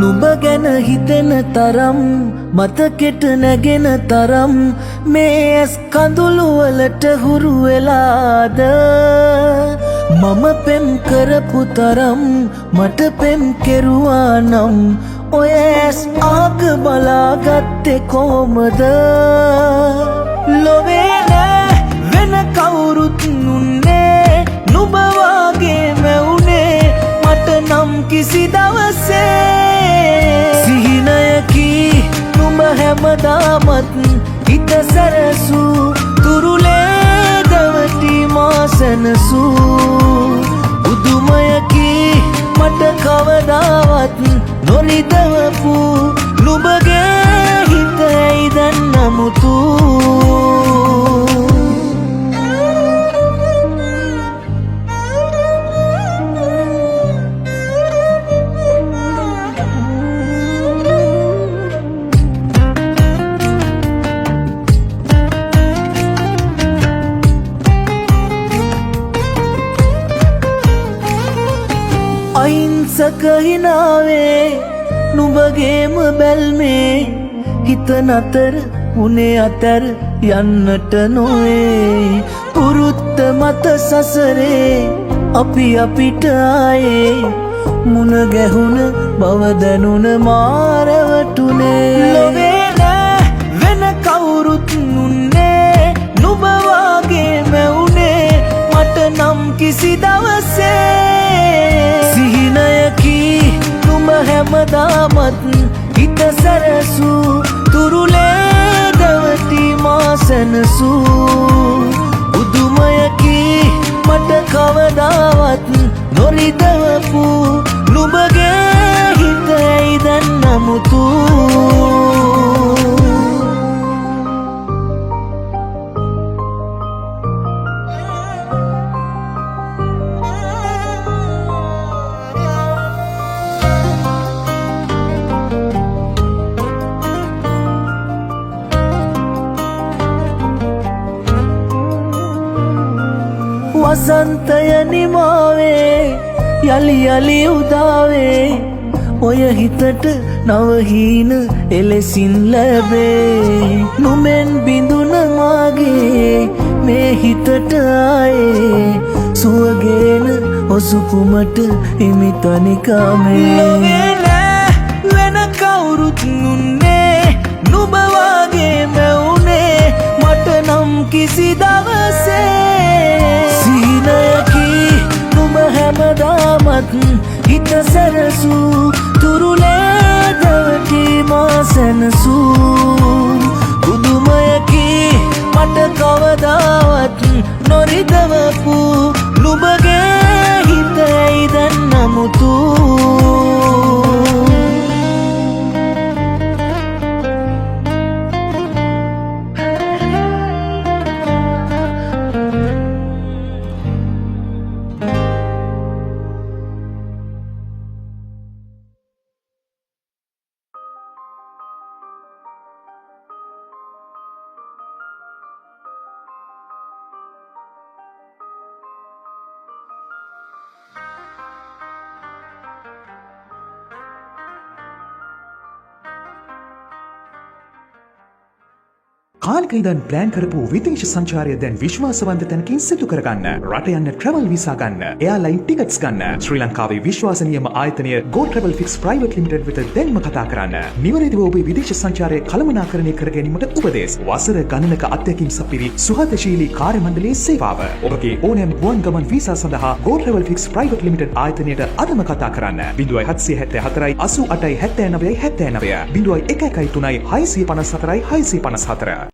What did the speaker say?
නුඹ ගැන හිතෙන තරම් මතකෙට නැගෙන තරම් මේ ඇස් කඳුළු වලට හුරු වෙලාද මම පෙම් කරපු තරම් මට පෙම් කෙරුවා නම් ඔය ඇස් ආග බලාගත්තේ කොහොමද ලොවේ නෑ වෙන කවුරුත් නුන්නේ නුඹ වාගේ මැවුනේ මට නම් කිසි දවසේ සිහිනයකි නුඹ හැමදාමත් හිත සැරසූ තුරුලේ දවටි මා සැනසූ බුදුමයකි මට කවදාවත් නොරිදවපු නුඹගේ හිත ඇයි දැන් නමුතු අහිංසක හිනාවේ නුඹගේම බැල්මේ හිත නතර උනේ අතර යන්නට නොවේ පුරුත්ත මත සසරේ අපි අපිට ආයේ මුණ ගැහුණ බව දැනුණ මාරවටුනේ ලොවේ නෑ වෙන කවුරුත් නුන්නේ නුඹ වාගේ මැවුනේ මට නම් කිසි දවසේ සිහිනයකි නුඹ හැමදාමත් හිත සැරසූ තුරුලේ දවටි මා සැනසූ බුදුමයකි මට කවදාවත් නොරිදවපු නුඹගේ හිත ඇයි දැන් නමුතු වසන්තය නිමාවේ යලි යලි උදාවේ ඔය හිතට නවහීන එලෙසින් ලැබේ නුමෙන් බිඳුන මාගේ මේ හිතට ආයේ සුවගේන ඔසුකුමට හිමිතනිකාමේ ලොවේ නෑ වෙන කවුරුත් නුන්නේ නුඹ වාගේ මැවුනේ මට නම් කිසි දවසේ සිහිනයකි නුඹ හැමදාමත් හිත සැරසූ තුරුලේ දවටි මා සැනසූ බුදුමයකි මට කවදාවත් නොරිදවපු නුඹගේ හිත ඇයි දැන් නමුතු කාලක ඉඳන් ප්ලෑන් කරපු විදේශ සංචාරය දැන් විශ්වාසවන්ත තැනකින් සිදු කරගන්න. රට යන්න ට්‍රැවල් වීසා ගන්න, එයාලයින් ටිකට්ස් ගන්න. ශ්‍රී ලංකාවේ විශ්වාසනීයම ආයතනය Go Travel Fix Private Limited වෙත දැන්ම කතා කරන්න. නිවැරදිව ඔබේ විදේශ සංචාරය කළමනාකරණය කර ගැනීමට උපදෙස්. වසර ගණනක අත්දැකීම් සපිරි සුහදශීලී කාර්ය මණ්ඩලයේ සේවාව. ඔබගේ ඕනෑම ගුවන් ගමන් වීසා සඳහා Go Travel Fix Private Limited ආයතනයට අදම කතා කරන්න. 0774 88 79 79 0113 654 654